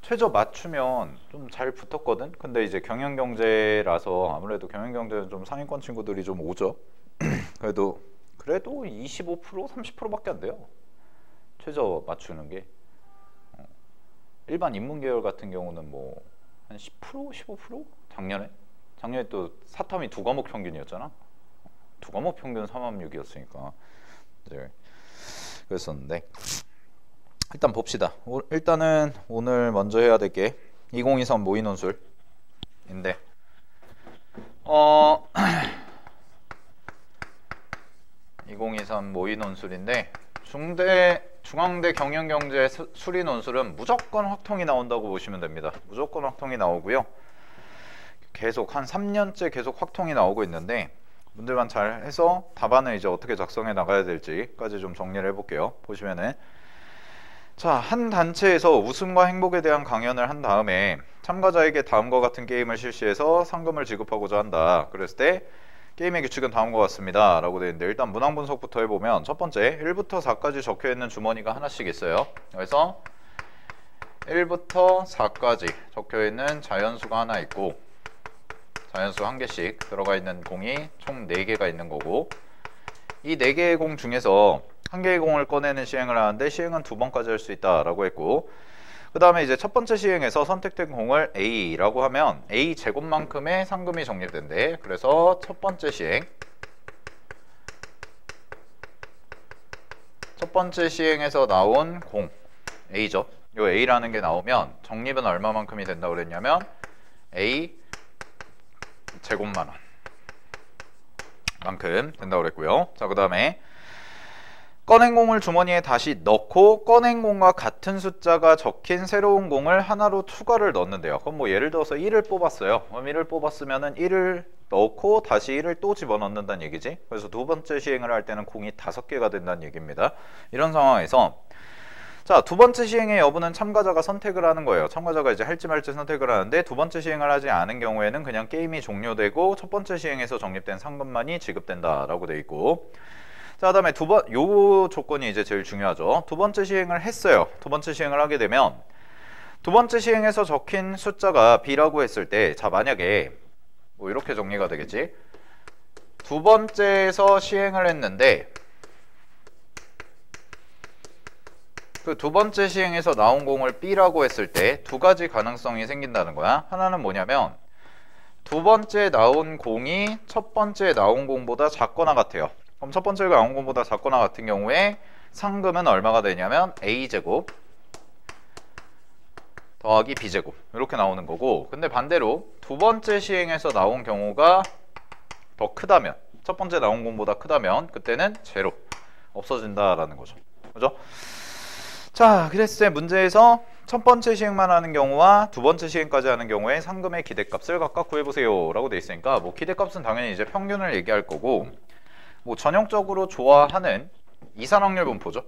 최저 맞추면 좀 잘 붙었거든. 근데 이제 경영경제라서 아무래도 경영경제는 좀 상위권 친구들이 좀 오죠. 그래도 25% 30%밖에 안 돼요. 최저 맞추는 게. 일반 인문계열 같은 경우는 뭐 한 10% 15%? 작년에 또 사탐이 두 과목 평균이었잖아. 두 과목 평균 3학력이었으니까 이제 그랬었는데, 일단 봅시다. 일단은 오늘 먼저 해야 될 게 2023 모의논술인데, 2023 모의논술인데 중앙대 경영경제 수리논술은 무조건 확통이 나온다고 보시면 됩니다. 무조건 확통이 나오고요. 계속 한 3년째 계속 확통이 나오고 있는데, 문제만 잘 해서 답안을 이제 어떻게 작성해 나가야 될지까지 좀 정리를 해볼게요. 보시면은, 자, 한 단체에서 웃음과 행복에 대한 강연을 한 다음에 참가자에게 다음과 같은 게임을 실시해서 상금을 지급하고자 한다. 그랬을 때 게임의 규칙은 다음과 같습니다 라고 되어 있는데, 일단 문항 분석부터 해보면, 첫 번째 1부터 4까지 적혀있는 주머니가 하나씩 있어요. 그래서 1부터 4까지 적혀있는 자연수가 하나 있고, 자연수 한 개씩 들어가 있는 공이 총 4개가 있는 거고, 이 4개의 공 중에서 한 개의 공을 꺼내는 시행을 하는데 시행은 2번까지 할 수 있다 라고 했고, 그 다음에 이제 첫 번째 시행에서 선택된 공을 A라고 하면 A 제곱만큼의 상금이 적립된대. 그래서 첫 번째 시행에서 나온 공 A죠. 요 A라는 게 나오면 적립은 얼마만큼이 된다고 그랬냐면 A 제곱만 원 만큼 된다고 그랬고요. 자, 그 다음에 꺼낸 공을 주머니에 다시 넣고 꺼낸 공과 같은 숫자가 적힌 새로운 공을 하나로 추가를 넣는데요. 그럼 뭐 예를 들어서 1을 뽑았어요. 그럼 1을 뽑았으면은 1을 넣고 다시 1을 또 집어넣는다는 얘기지. 그래서 두 번째 시행을 할 때는 공이 5개가 된다는 얘기입니다. 이런 상황에서, 자, 두 번째 시행의 여부는 참가자가 선택을 하는 거예요. 참가자가 이제 할지 말지 선택을 하는데, 두 번째 시행을 하지 않은 경우에는 그냥 게임이 종료되고 첫 번째 시행에서 적립된 상금만이 지급된다라고 돼 있고, 자, 그다음에 요 조건이 이제 제일 중요하죠. 두 번째 시행을 했어요. 두 번째 시행을 하게 되면 두 번째 시행에서 적힌 숫자가 B라고 했을 때, 자, 만약에 뭐 이렇게 정리가 되겠지. 두 번째에서 시행을 했는데 그 두 번째 시행에서 나온 공을 B라고 했을 때 두 가지 가능성이 생긴다는 거야. 하나는 뭐냐면 두 번째 나온 공이 첫 번째 나온 공보다 작거나 같아요. 그럼 첫 번째가 나온 공보다 작거나 같은 경우에 상금은 얼마가 되냐면 A제곱 더하기 B제곱 이렇게 나오는 거고, 근데 반대로 두 번째 시행에서 나온 경우가 더 크다면, 첫 번째 나온 공보다 크다면 그때는 제로 없어진다라는 거죠. 그죠? 자, 그랬을 때 문제에서 첫 번째 시행만 하는 경우와 두 번째 시행까지 하는 경우에 상금의 기대값을 각각 구해보세요 라고 돼 있으니까, 뭐 기대값은 당연히 이제 평균을 얘기할 거고, 뭐 전형적으로 좋아하는 이산확률 분포죠.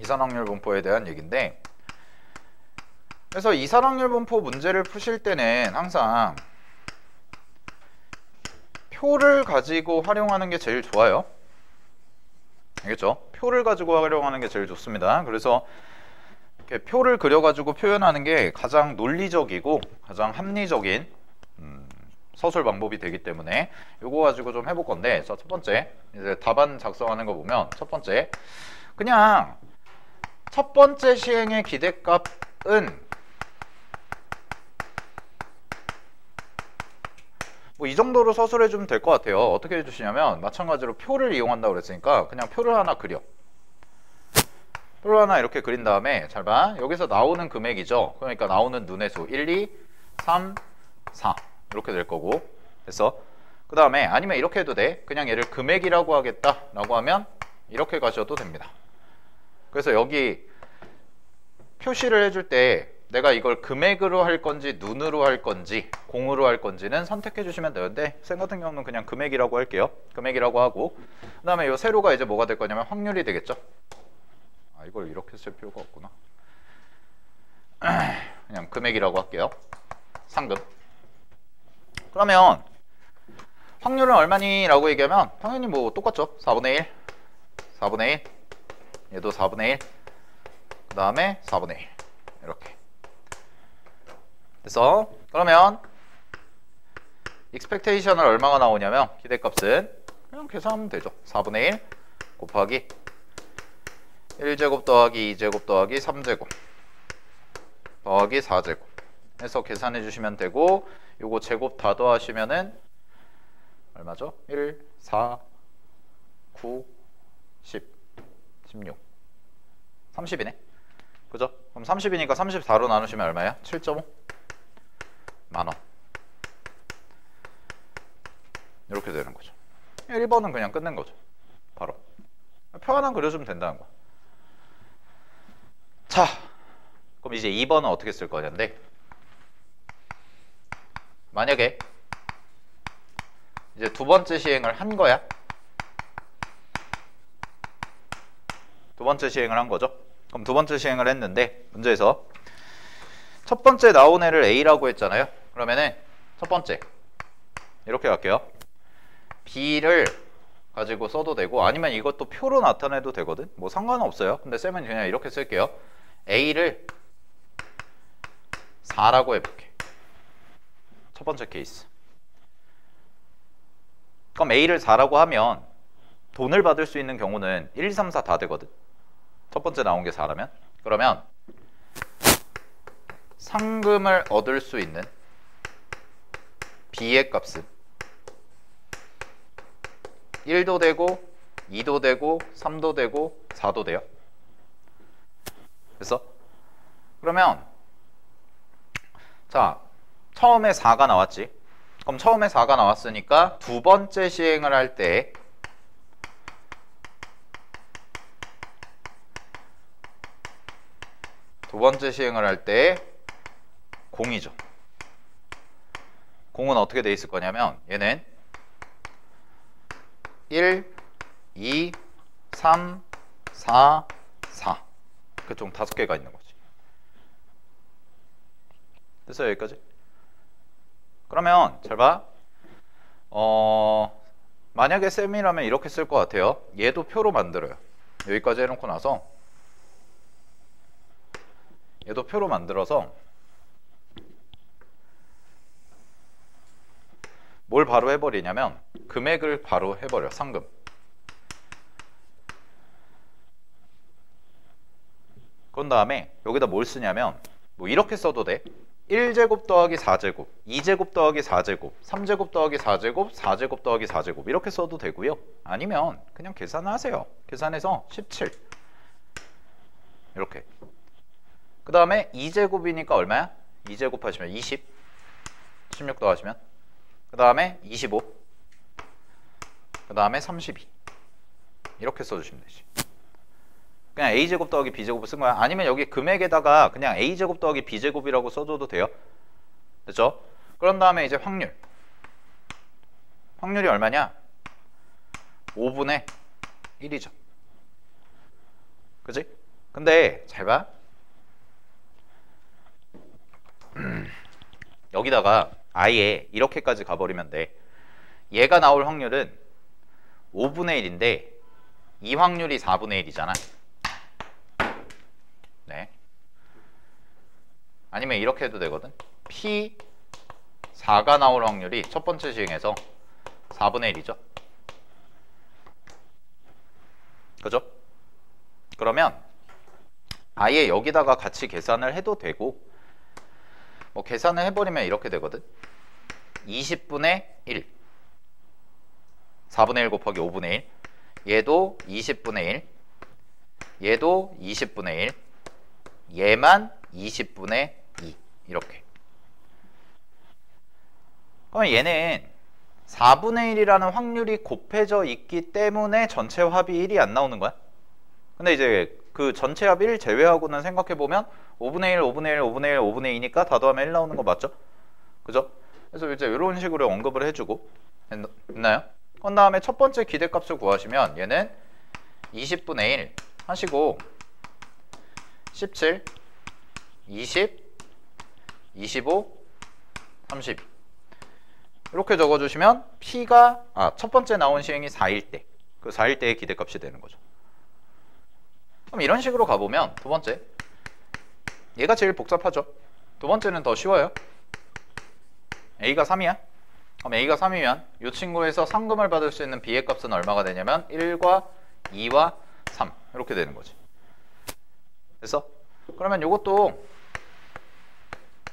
이산확률 분포에 대한 얘기인데, 그래서 이산확률 분포 문제를 푸실 때는 항상 표를 가지고 활용하는 게 제일 좋아요. 알겠죠? 표를 가지고 활용하는 게 제일 좋습니다. 그래서 이렇게 표를 그려가지고 표현하는 게 가장 논리적이고 가장 합리적인 서술 방법이 되기 때문에 요거 가지고 좀 해볼 건데, 자, 첫 번째 이제 답안 작성하는 거 보면, 첫 번째 그냥 첫 번째 시행의 기대값은 뭐 이 정도로 서술해 주면 될 것 같아요. 어떻게 해주시냐면, 마찬가지로 표를 이용한다고 그랬으니까 그냥 표를 하나 그려. 표를 하나 이렇게 그린 다음에, 잘 봐, 여기서 나오는 금액이죠. 그러니까 나오는 눈의 수 1, 2, 3, 4 이렇게 될 거고, 됐어? 그 다음에 아니면 이렇게 해도 돼. 그냥 얘를 금액이라고 하겠다 라고 하면 이렇게 가셔도 됩니다. 그래서 여기 표시를 해줄 때 내가 이걸 금액으로 할 건지 눈으로 할 건지 공으로 할 건지는 선택해 주시면 되는데, 쌤 같은 경우는 그냥 금액이라고 할게요. 금액이라고 하고, 그 다음에 이 세로가 이제 뭐가 될 거냐면 확률이 되겠죠. 아, 이걸 이렇게 쓸 필요가 없구나. 그냥 금액이라고 할게요. 상금. 그러면 확률은 얼마니? 라고 얘기하면 당연히 뭐 똑같죠. 4분의 1, 4분의 1, 얘도 4분의 1, 그 다음에 4분의 1 이렇게. 그래서 그러면 expectation을 얼마가 나오냐면 기대값은 그냥 계산하면 되죠. 4분의 1 곱하기 1제곱 더하기 2제곱 더하기 3제곱 더하기 4제곱 해서 계산해 주시면 되고, 요거 제곱 다 더하시면은 얼마죠? 1, 4, 9, 10, 16 30이네. 그죠? 그럼 30이니까 34로 나누시면 얼마야? 7.5 만원. 이렇게 되는 거죠. 1번은 그냥 끝낸 거죠. 바로 표 하나 그려주면 된다는 거야. 자, 그럼 이제 2번은 어떻게 쓸 거냐인데, 만약에 이제 두 번째 시행을 한 거야. 두 번째 시행을 한 거죠. 그럼 두 번째 시행을 했는데 문제에서 첫 번째 나온 애를 A라고 했잖아요. 그러면은 첫 번째 이렇게 갈게요. B를 가지고 써도 되고, 아니면 이것도 표로 나타내도 되거든. 뭐 상관은 없어요. 근데 쌤은 그냥 이렇게 쓸게요. A를 4라고 해볼게. 첫 번째 케이스. 그럼 A를 4라고 하면 돈을 받을 수 있는 경우는 1, 2, 3, 4 다 되거든. 첫 번째 나온 게 4라면. 그러면 상금을 얻을 수 있는 B의 값은 1도 되고 2도 되고 3도 되고 4도 돼요. 됐어? 그러면 자, 처음에 4가 나왔지. 그럼 처음에 4가 나왔으니까 두 번째 시행을 할 때 공이죠. 공은 어떻게 돼 있을 거냐면 얘는 1, 2, 3, 4, 4 그 총 5개가 있는 거지. 됐어요? 여기까지? 그러면 잘 봐. 만약에 쌤이라면 이렇게 쓸 것 같아요. 얘도 표로 만들어요. 여기까지 해놓고 나서 얘도 표로 만들어서 뭘 바로 해버리냐면 금액을 바로 해버려. 상금. 그런 다음에 여기다 뭘 쓰냐면 뭐 이렇게 써도 돼. 1제곱 더하기 4제곱, 2제곱 더하기 4제곱, 3제곱 더하기 4제곱, 4제곱 더하기 4제곱 이렇게 써도 되고요. 아니면 그냥 계산하세요. 계산해서 17 이렇게. 그 다음에 2제곱이니까 얼마야? 2제곱 하시면 20, 16 더하시면, 그 다음에 25, 그 다음에 32 이렇게 써주시면 되지. 그냥 A제곱 더하기 B제곱을 쓴 거야. 아니면 여기 금액에다가 그냥 A제곱 더하기 B제곱이라고 써줘도 돼요. 됐죠? 그런 다음에 이제 확률이 얼마냐? 5분의 1이죠. 그치? 근데 잘 봐. 여기다가 아예 이렇게까지 가버리면 돼. 얘가 나올 확률은 5분의 1인데 이 확률이 4분의 1이잖아. 네. 아니면 이렇게 해도 되거든. P4가 나올 확률이 첫 번째 시행에서 4분의 1이죠. 그죠? 그러면 아예 여기다가 같이 계산을 해도 되고, 뭐 계산을 해버리면 이렇게 되거든. 20분의 1 4분의 1 곱하기 5분의 1, 얘도 20분의 1, 얘도 20분의 1, 얘만 20분의 2 이렇게. 그러면 얘는 4분의 1이라는 확률이 곱해져 있기 때문에 전체 합이 1이 안 나오는 거야. 근데 이제 그 전체 합 1 제외하고는 생각해보면 5분의 1, 5분의 1, 5분의 1, 5분의 2니까 다 더하면 1 나오는 거 맞죠? 그죠? 그래서 이제 이런 식으로 언급을 해주고, 됐나요? 그 다음에 첫 번째 기대값을 구하시면 얘는 20분의 1 하시고 17, 20, 25, 32 이렇게 적어주시면 P가 첫 번째 나온 시행이 4일 때, 그 4일 때의 기대값이 되는 거죠. 그럼 이런 식으로 가보면 두 번째, 얘가 제일 복잡하죠. 두 번째는 더 쉬워요. A가 3이야. 그럼 A가 3이면 이 친구에서 상금을 받을 수 있는 B의 값은 얼마가 되냐면 1과 2와 3 이렇게 되는 거지. 됐어? 그러면 이것도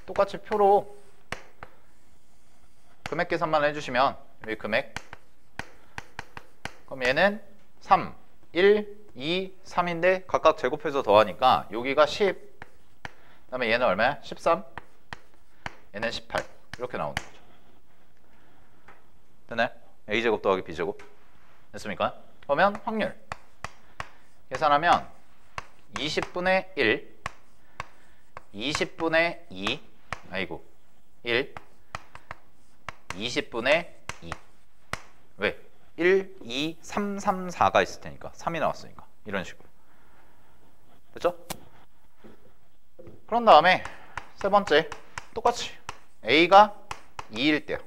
똑같이 표로 금액 계산만 해주시면 여기 금액, 그럼 얘는 3, 1, 2, 3인데 각각 제곱해서 더하니까 여기가 10, 그 다음에 얘는 얼마야? 13, 얘는 18 이렇게 나오는 거죠. 되네? A제곱 더하기 B제곱 됐습니까? 그러면 확률 계산하면 20분의 1, 20분의 2, 아이고 1, 20분의 2. 왜? 1, 2, 3, 3, 4가 있을 테니까 3이 나왔으니까 이런 식으로. 됐죠? 그런 다음에 세 번째 똑같이 A가 2일 때요.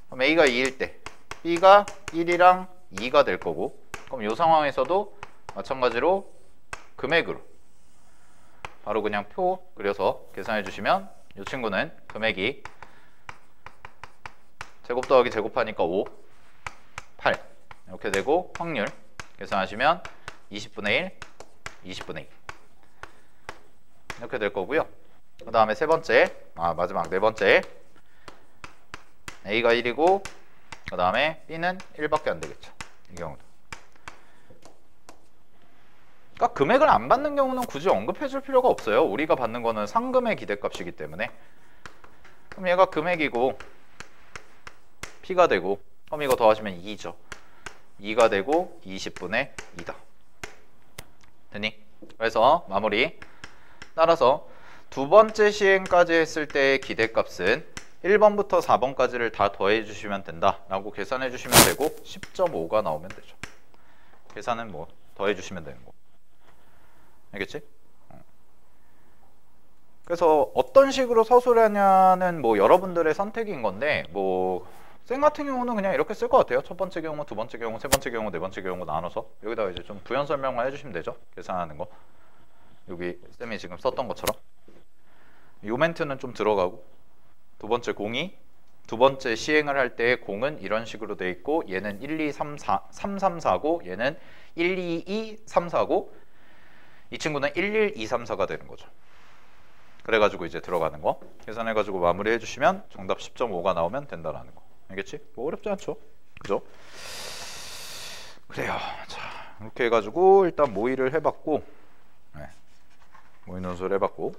그럼 A가 2일 때 B가 1이랑 2가 될 거고, 그럼 이 상황에서도 마찬가지로 금액으로 바로 그냥 표 그려서 계산해 주시면 이 친구는 금액이 제곱 더하기 제곱하니까 5, 8 이렇게 되고, 확률 계산하시면 20분의 1, 20분의 2 이렇게 될 거고요. 그 다음에 세 번째, 마지막 네 번째 A가 1이고 그 다음에 B는 1밖에 안 되겠죠. 이 경우도. 그러니까 금액을 안 받는 경우는 굳이 언급해 줄 필요가 없어요. 우리가 받는 거는 상금의 기대값이기 때문에. 그럼 얘가 금액이고 P가 되고, 그럼 이거 더하시면 2죠. 2가 되고 20분의 2다. 되니? 그래서 마무리. 따라서 두 번째 시행까지 했을 때의 기대값은 1번부터 4번까지를 다 더해 주시면 된다 라고 계산해 주시면 되고 10.5가 나오면 되죠. 계산은 뭐 더해 주시면 되는 거. 알겠지? 그래서 어떤 식으로 서술하냐는 뭐 여러분들의 선택인 건데, 뭐 쌤 같은 경우는 그냥 이렇게 쓸 것 같아요. 첫 번째 경우, 두 번째 경우, 세 번째 경우, 네 번째 경우 나눠서 여기다가 이제 좀 부연 설명만 해주시면 되죠. 계산하는 거. 여기 쌤이 지금 썼던 것처럼 요 멘트는 좀 들어가고, 두 번째 공이 두 번째 시행을 할 때의 공은 이런 식으로 돼 있고, 얘는 1, 2, 3, 4, 3, 3, 4고 얘는 1, 2, 2, 3, 4고 이 친구는 1, 1, 2, 3, 4가 되는 거죠. 그래가지고 이제 들어가는 거 계산해가지고 마무리 해주시면 정답 10.5가 나오면 된다라는 거. 알겠지? 뭐 어렵지 않죠? 그죠? 그래요. 자, 이렇게 해가지고 일단 모의를 해봤고, 모의 논술 해봤고,